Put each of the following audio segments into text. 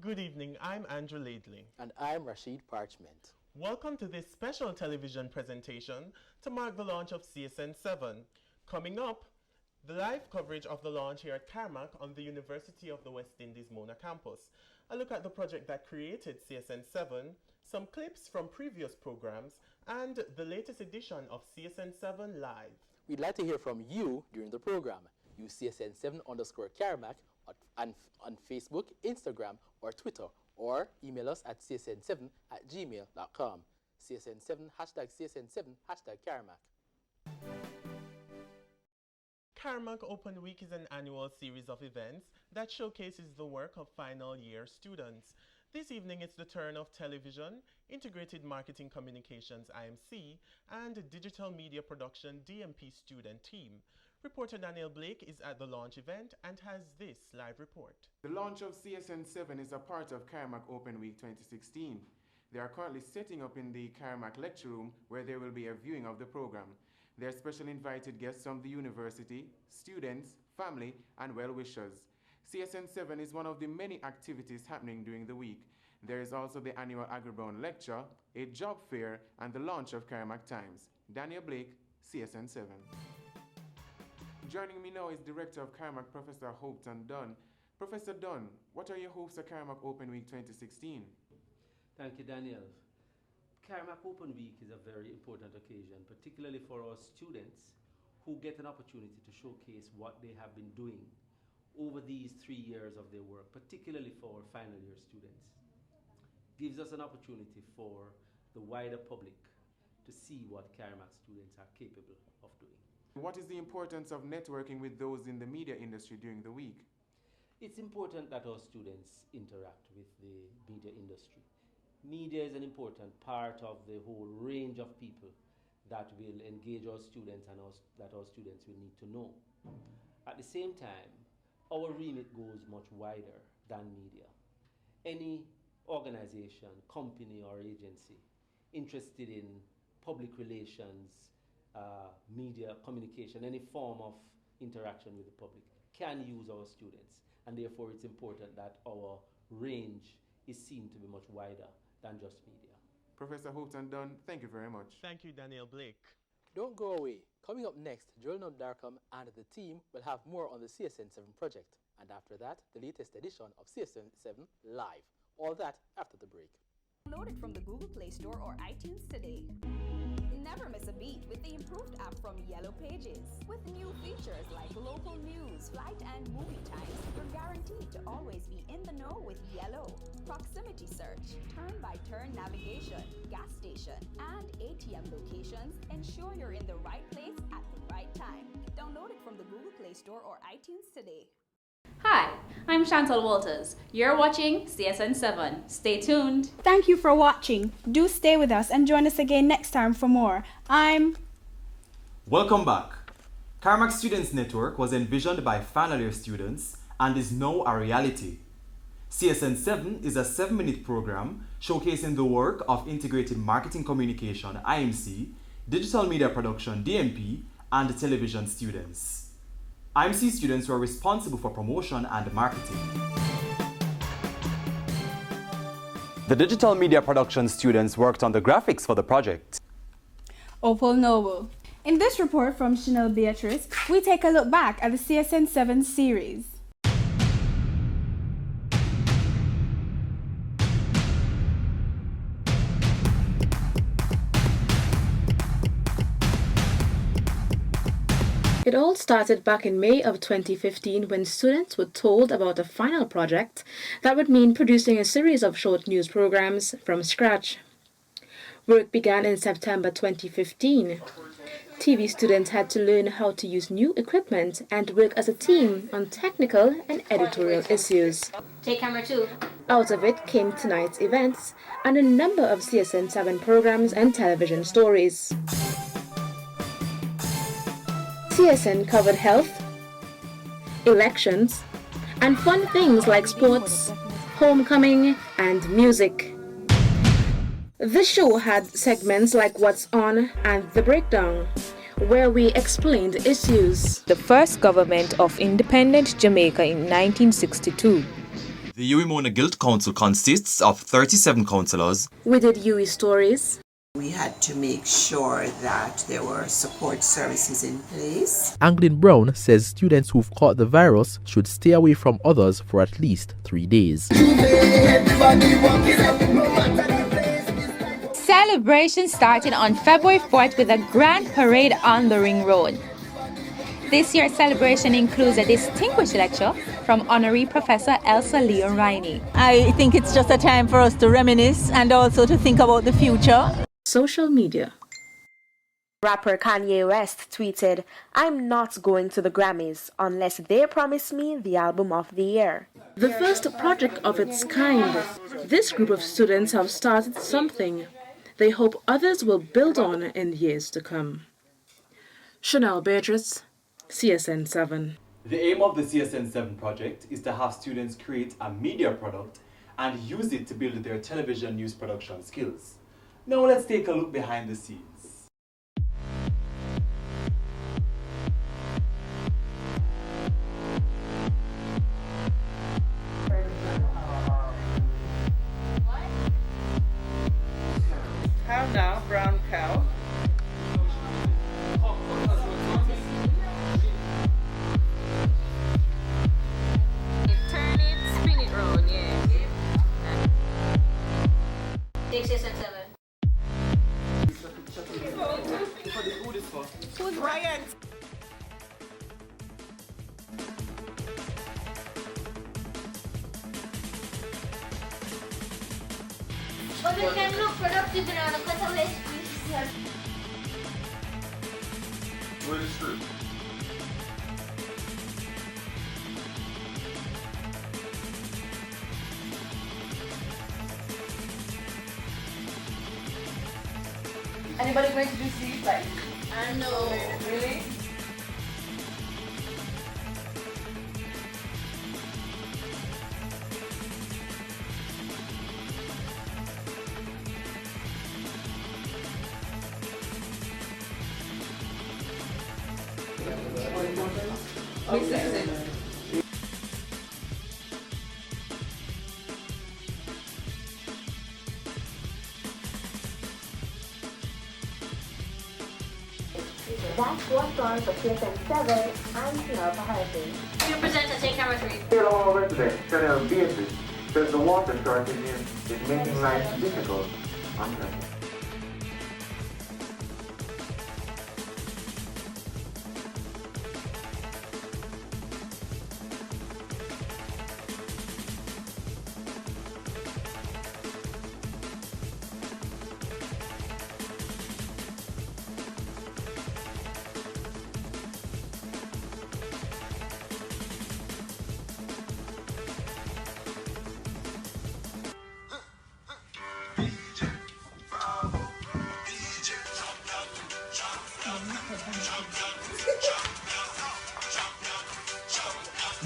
Good evening, I'm Andrew Laidley. And I'm Rashid Parchment. Welcome to this special television presentation to mark the launch of csn7. Coming up, the live coverage of the launch here at Carimac on the University of the West Indies Mona campus. A look at the project that created csn7, some clips from previous programs, and the latest edition of csn7 Live. We'd like to hear from you during the program. Use csn7_Carimac on Facebook, Instagram, or Twitter, or email us at csn7@gmail.com. csn7, #csn7, #Carimac. Carimac Open Week is an annual series of events that showcases the work of final year students. This evening it's the turn of television, integrated marketing communications IMC, and digital media production DMP student team. Reporter Daniel Blake is at the launch event and has this live report. The launch of csn7 is a part of Carimac Open Week 2016. They are currently setting up in the Carimac lecture room where there will be a viewing of the program. There are special invited guests from the university, students, family, and well-wishers. csn7 is one of the many activities happening during the week. There is also the annual Agribrown lecture, a job fair, and the launch of Carimac Times. Daniel Blake, csn7. Joining me now is Director of Carimac, Professor Houghton Dunn. Professor Dunn, what are your hopes for Carimac Open Week 2016? Thank you, Daniel. Carimac Open Week is a very important occasion, particularly for our students who get an opportunity to showcase what they have been doing over these 3 years of their work, particularly for our final year students. Gives us an opportunity for the wider public to see what Carimac students are capable of doing. What is the importance of networking with those in the media industry during the week? It's important that our students interact with the media industry. Media is an important part of the whole range of people that will engage our students and that our students will need to know. At the same time, our remit goes much wider than media. Any organization, company, or agency interested in public relations, media, communication, any form of interaction with the public can use our students, and therefore it's important that our range is seen to be much wider than just media. Professor Houghton Dunn, thank you very much. Thank you, Daniel Blake. Don't go away. Coming up next, Joel Darkham and the team will have more on the csn7 project. And after that, the latest edition of csn7 Live. All that after the break. Download it from the Google Play Store or iTunes today. Never miss a beat with the improved app from Yellow Pages. With new features like local news, flight and movie times, you're guaranteed to always be in the know with Yellow. Proximity search, turn-by-turn navigation, gas station, and ATM locations ensure you're in the right place at the right time. Download it from the Google Play Store or iTunes today. Hi, I'm Chantal Walters. You're watching csn7. Stay tuned. Thank you for watching. Do stay with us and join us again next time for more. Welcome back. Carimac Students Network was envisioned by final year students and is now a reality. csn7 is a 7-minute program showcasing the work of integrated marketing communication IMC, digital media production DMP, and television students. IMC students were responsible for promotion and marketing. The digital media production students worked on the graphics for the project. Opal Noble. In this report from Chanel Beatrice, we take a look back at the csn7 series. It all started back in May of 2015 when students were told about a final project that would mean producing a series of short news programs from scratch. Work began in September 2015. TV students had to learn how to use new equipment and work as a team on technical and editorial issues. Take camera 2. Out of it came tonight's events and a number of csn7 programs and television stories. CSN covered health, elections, and fun things like sports, homecoming, and music. This show had segments like What's On and The Breakdown, where we explained issues. The first government of independent Jamaica in 1962. The Uwimona Guild Council consists of 37 councillors. We did UE stories. We had to make sure that there were support services in place. Anglin Brown says students who've caught the virus should stay away from others for at least 3 days. Celebration started on February 4th with a grand parade on the Ring Road. This year's celebration includes a distinguished lecture from Honorary Professor Elsa Leon Riney. I think it's just a time for us to reminisce and also to think about the future. Social media. Rapper Kanye West tweeted, "I'm not going to the Grammys unless they promise me the album of the year." The first project of its kind. This group of students have started something they hope others will build on in years to come. Chanel Beatrice, CSN7. The aim of the CSN7 project is to have students create a media product and use it to build their television news production skills. Now let's take a look behind the scenes. How now, brown cow? Turn it, spin it round, yeah. Take 6 and 7. Who's Ryan? But we can look productive now because of this. Where is true? Anybody going to do sleep like? No. Really? That's what's on for CSN7. I'm Chanel Paharsi. Your presenter, take camera 3. Hello, resident Chanel Beatrice says the water shortage is making life difficult on campus.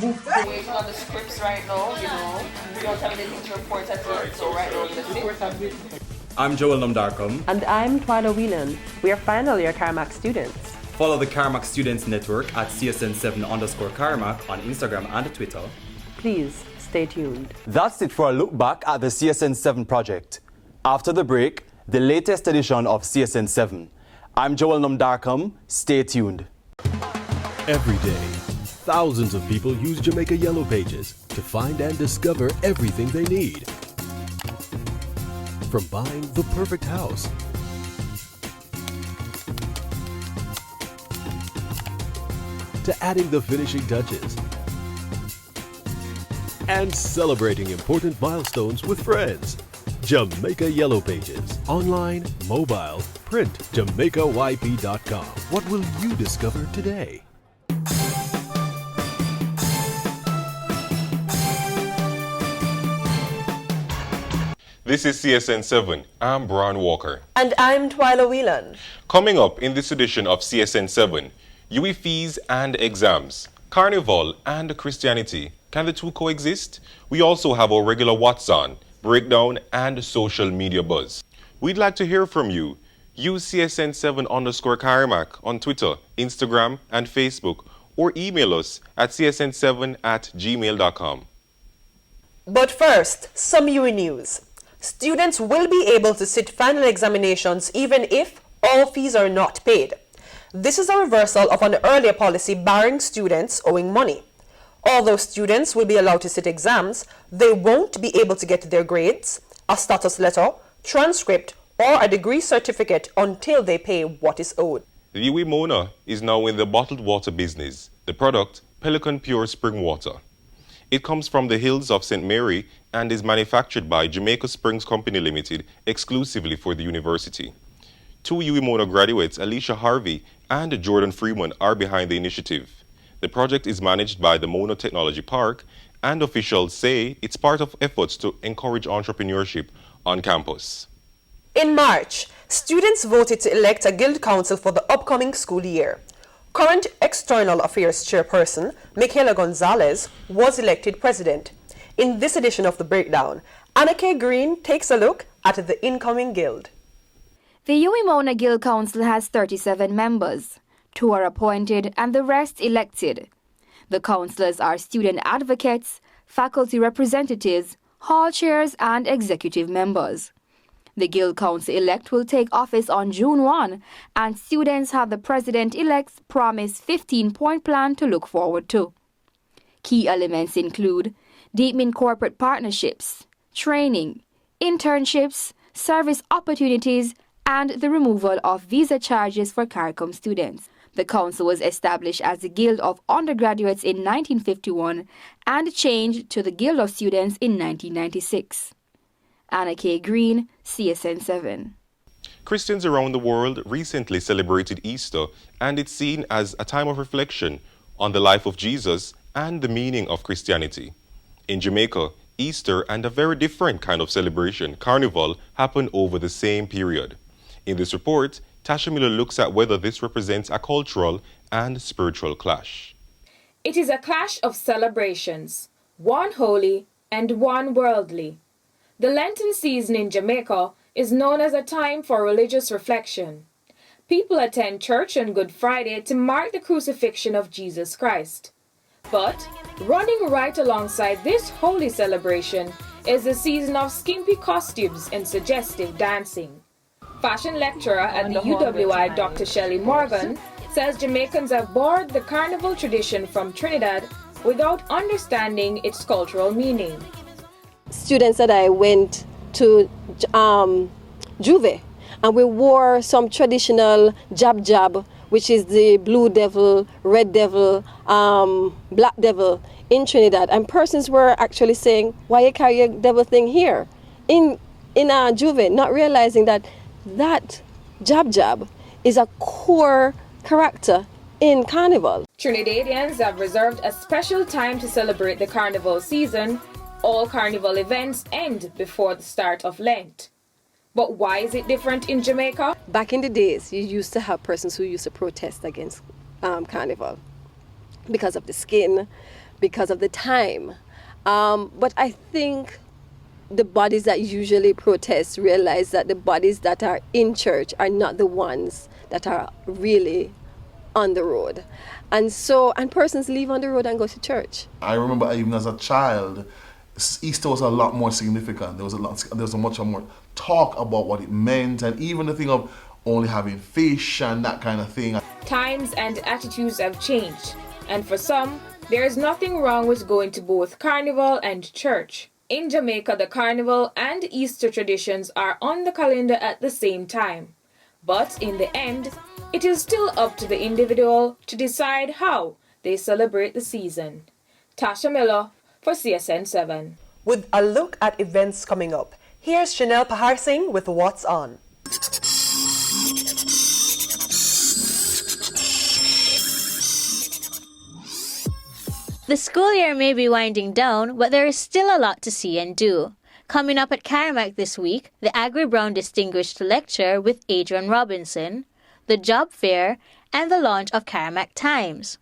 We're waiting on the scripts right now, you know. We don't have anything to report at yet, so right now we're going to sit. I'm Joel Numdarkum. And I'm Twyla Whelan. We are final year Carimac students. Follow the Carimac Students Network at csn7_Carimac on Instagram and Twitter. Please stay tuned. That's it for a look back at the CSN7 project. After the break, the latest edition of CSN7. I'm Joel Numdarkum. Stay tuned. Every day, thousands of people use Jamaica Yellow Pages to find and discover everything they need. From buying the perfect house, to adding the finishing touches, and celebrating important milestones with friends. Jamaica Yellow Pages. Online, mobile, print, JamaicaYP.com. What will you discover today? This is CSN7. I'm Brian Walker. And I'm Twyla Whelan. Coming up in this edition of CSN7, UE fees and exams, Carnival and Christianity. Can the two coexist? We also have our regular What's On, breakdown, and social media buzz. We'd like to hear from you. Use CSN7_Carimac on Twitter, Instagram, and Facebook, or email us at csn7@gmail.com. But first, some UE news. Students will be able to sit final examinations even if all fees are not paid. This is a reversal of an earlier policy barring students owing money. Although students will be allowed to sit exams, they won't be able to get their grades, a status letter, transcript, or a degree certificate until they pay what is owed. The UE Mona is now in the bottled water business. The product, Pelican Pure Spring Water. It comes from the hills of St. Mary and is manufactured by Jamaica Springs Company Limited exclusively for the university. 2 UE Mona graduates, Alicia Harvey and Jordan Freeman, are behind the initiative. The project is managed by the Mona Technology Park, and officials say it's part of efforts to encourage entrepreneurship on campus. In March, students voted to elect a guild council for the upcoming school year. Current External Affairs Chairperson, Michaela Gonzalez, was elected president. In this edition of The Breakdown, Anna K. Green takes a look at the incoming guild. The UE Mona Guild Council has 37 members. 2 are appointed and the rest elected. The councillors are student advocates, faculty representatives, hall chairs and executive members. The Guild Council-elect will take office on June 1, and students have the President-elect's promised 15-point plan to look forward to. Key elements include deepening corporate partnerships, training, internships, service opportunities, and the removal of visa charges for CARICOM students. The council was established as the Guild of Undergraduates in 1951 and changed to the Guild of Students in 1996. Anna K. Green, CSN7. Christians around the world recently celebrated Easter, and it's seen as a time of reflection on the life of Jesus and the meaning of Christianity. In Jamaica, Easter and a very different kind of celebration, Carnival, happened over the same period. In this report, Tasha Miller looks at whether this represents a cultural and spiritual clash. It is a clash of celebrations, one holy and one worldly. The Lenten season in Jamaica is known as a time for religious reflection. People attend church on Good Friday to mark the crucifixion of Jesus Christ. But running right alongside this holy celebration is the season of skimpy costumes and suggestive dancing. Fashion lecturer at the UWI, Dr. Shelley Morgan, says Jamaicans have borrowed the carnival tradition from Trinidad without understanding its cultural meaning. Students that I went to Juve, and we wore some traditional jab, which is the blue devil, red devil, black devil in Trinidad. And persons were actually saying, why you carry a devil thing here in Juve, not realizing that jab is a core character in Carnival. Trinidadians have reserved a special time to celebrate the Carnival season. All Carnival events end before the start of Lent. But why is it different in Jamaica? Back in the days, you used to have persons who used to protest against Carnival because of the skin, because of the time. But I think the bodies that usually protest realize that the bodies that are in church are not the ones that are really on the road. And persons leave on the road and go to church. I remember even as a child, Easter was a lot more significant. There was a much more talk about what it meant, and even the thing of only having fish and that kind of thing. Times and attitudes have changed, and for some, there is nothing wrong with going to both Carnival and church. In Jamaica, the Carnival and Easter traditions are on the calendar at the same time. But in the end, it is still up to the individual to decide how they celebrate the season. Tasha Miller for CSN7. With a look at events coming up, here's Chanel Pahar Singh with What's On. The school year may be winding down, but there is still a lot to see and do. Coming up at Carimac this week, the Agri Brown Distinguished Lecture with Adrian Robinson, the job fair, and the launch of Carimac Times.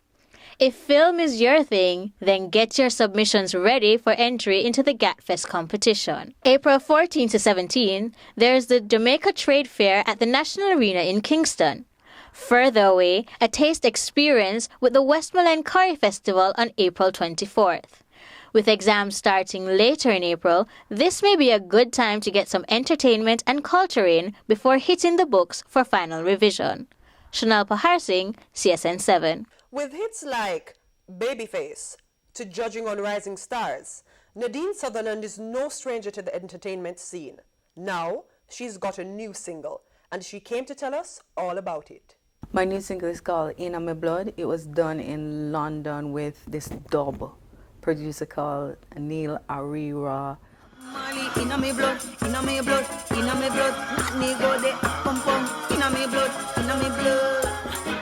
If film is your thing, then get your submissions ready for entry into the GATFest competition. April 14 to 17, there's the Jamaica Trade Fair at the National Arena in Kingston. Further away, a taste experience with the Westmoreland Curry Festival on April 24th. With exams starting later in April, this may be a good time to get some entertainment and culture in before hitting the books for final revision. Chanel Paharsing, CSN7. With hits like Babyface to Judging on Rising Stars, Nadine Sutherland is no stranger to the entertainment scene. Now, she's got a new single, and she came to tell us all about it. My new single is called In My Blood. It was done in London with this dub producer called Neil Arira.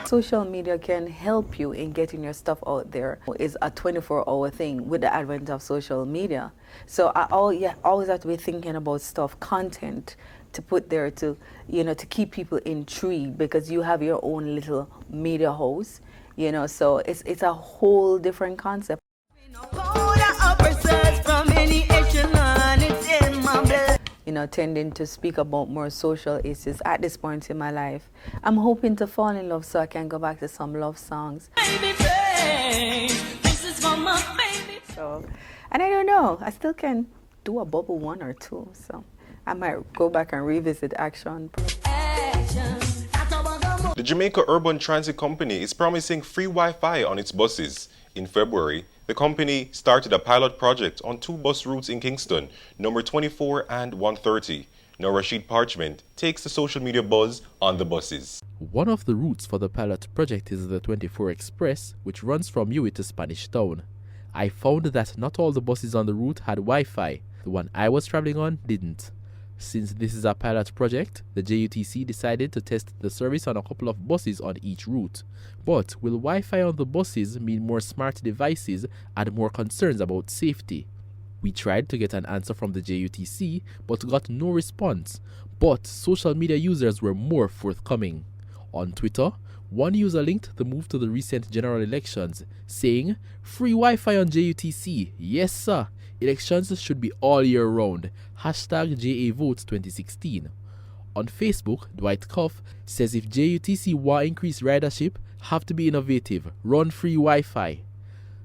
Social media can help you in getting your stuff out there. It's a 24-hour thing with the advent of social media. So I always have to be thinking about stuff, content, to put there to, to keep people intrigued, because you have your own little media house, so it's a whole different concept. Tending to speak about more social issues at this point in my life. I'm hoping to fall in love so I can go back to some love songs. So, and I don't know, I still can do a bubble one or two, so I might go back and revisit Action. The Jamaica Urban Transit Company is promising free Wi-Fi on its buses. In February, the company started a pilot project on 2 bus routes in Kingston, number 24 and 130. Now Rashid Parchment takes the social media buzz on the buses. One of the routes for the pilot project is the 24 Express, which runs from Uwe to Spanish Town. I found that not all the buses on the route had Wi-Fi. The one I was traveling on didn't. Since this is a pilot project, the JUTC decided to test the service on a couple of buses on each route. But will Wi-Fi on the buses mean more smart devices and more concerns about safety? We tried to get an answer from the JUTC, but got no response. But social media users were more forthcoming. On Twitter, one user linked the move to the recent general elections, saying, "Free Wi-Fi on JUTC, yes sir. Elections should be all year round. Hashtag JAVotes 2016. On Facebook, Dwight Cuff says if JUTC want increase ridership, have to be innovative. Run free Wi-Fi.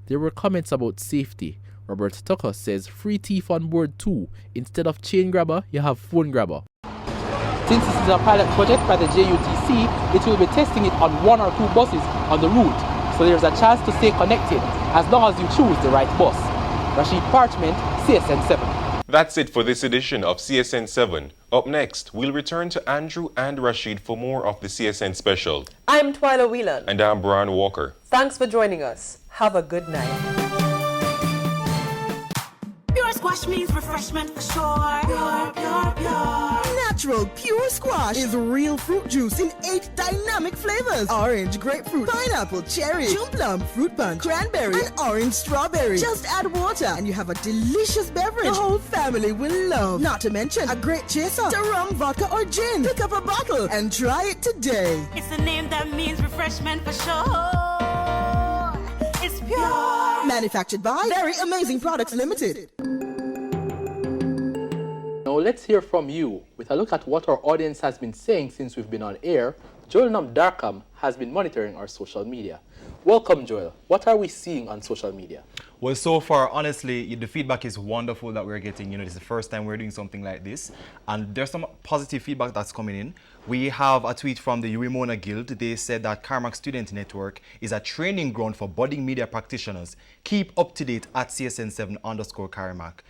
There were comments about safety. Robert Tucker says free teeth on board too. Instead of chain grabber, you have phone grabber. Since this is a pilot project by the JUTC, it will be testing it on 1 or 2 buses on the route. So there's a chance to stay connected as long as you choose the right bus. Rashid Parchment, CSN7. That's it for this edition of CSN7. Up next, we'll return to Andrew and Rashid for more of the CSN special. I'm Twyla Whelan. And I'm Brian Walker. Thanks for joining us. Have a good night. Pure squash means refreshment for sure. Pure, pure, pure. Natural pure squash is real fruit juice in 8 dynamic flavors. Orange, grapefruit, pineapple, cherry, June plum, fruit punch, cranberry, and orange strawberry. Just add water and you have a delicious beverage the whole family will love. Not to mention a great chaser to rum, vodka, or gin. Pick up a bottle and try it today. It's a name that means refreshment for sure. It's pure. Manufactured by Very Amazing Products Limited. Now let's hear from you. With a look at what our audience has been saying since we've been on air, Joel Namdarkam has been monitoring our social media. Welcome, Joel. What are we seeing on social media? Well, so far, honestly, the feedback is wonderful that we're getting. This is the first time we're doing something like this. And there's some positive feedback that's coming in. We have a tweet from the Urimona Guild. They said that Carimac Student Network is a training ground for budding media practitioners. Keep up to date at CSN7_Carimac.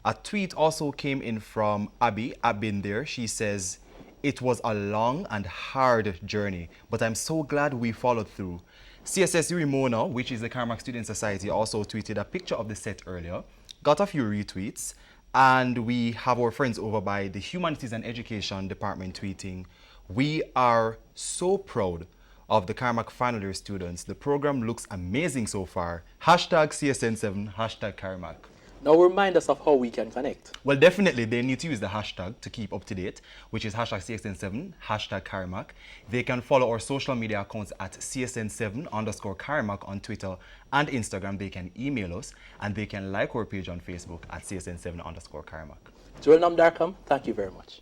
A tweet also came in from Abby. I've been there. She says, it was a long and hard journey, but I'm so glad we followed through. CSS Urimona, which is the Carimac Student Society, also tweeted a picture of the set earlier, got a few retweets, and we have our friends over by the Humanities and Education Department tweeting, we are so proud of the Carimac final year students. The program looks amazing so far. Hashtag CSN7, hashtag Carimac. Now remind us of how we can connect. Well, definitely they need to use the hashtag to keep up to date, which is hashtag CSN7, hashtag Carimac. They can follow our social media accounts at CSN7_Carimac on Twitter and Instagram. They can email us and they can like our page on Facebook at CSN7_Carimac. Joel Namdarkam, thank you very much.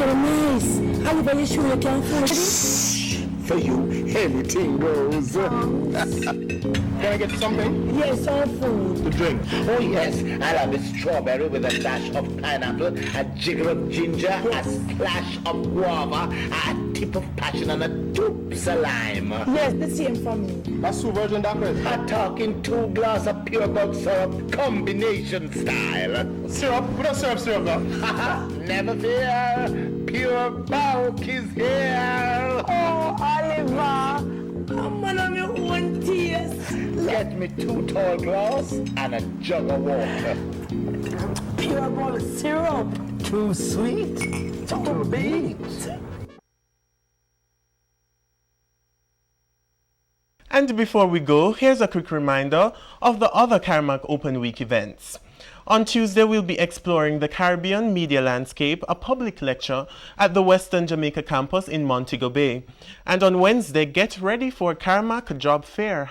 so nice. Oliver, you sure you can afford it? For you, anything goes. Can I get something? Yes, all food. To drink? Oh yes, I'll have a strawberry with a dash of pineapple, a jigger of ginger, a splash of guava, a tip of passion, and a doops of lime. Yes, the same for me. That's two virgin daiquiris. I'm talking 2 glasses of pure milk syrup, combination style. Syrup? We don't serve syrup now. Never fear, pure bulk is here. Oh, Oliver, I'm one of your own tears. Get me 2 tall glasses and a jug of water. Pure bulk syrup. Too sweet, too beat. And before we go, here's a quick reminder of the other Carimac Open Week events. On Tuesday, we'll be exploring the Caribbean media landscape, a public lecture at the Western Jamaica campus in Montego Bay. And on Wednesday, get ready for Carimac Job Fair,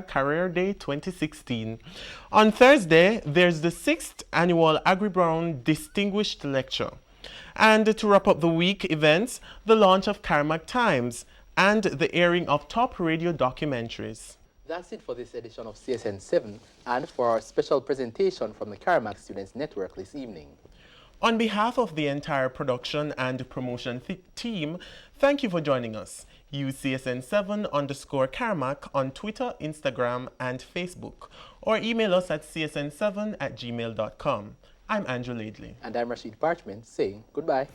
#Career Day 2016. On Thursday, there's the 6th annual AgriBrown Distinguished Lecture. And to wrap up the week events, the launch of Carimac Times and the airing of top radio documentaries. That's it for this edition of CSN7 and for our special presentation from the Carimac Students Network this evening. On behalf of the entire production and promotion team, thank you for joining us. Use CSN7_Carimac on Twitter, Instagram, and Facebook, or email us at csn7@gmail.com. I'm Andrew Laidley. And I'm Rashid Parchment saying goodbye.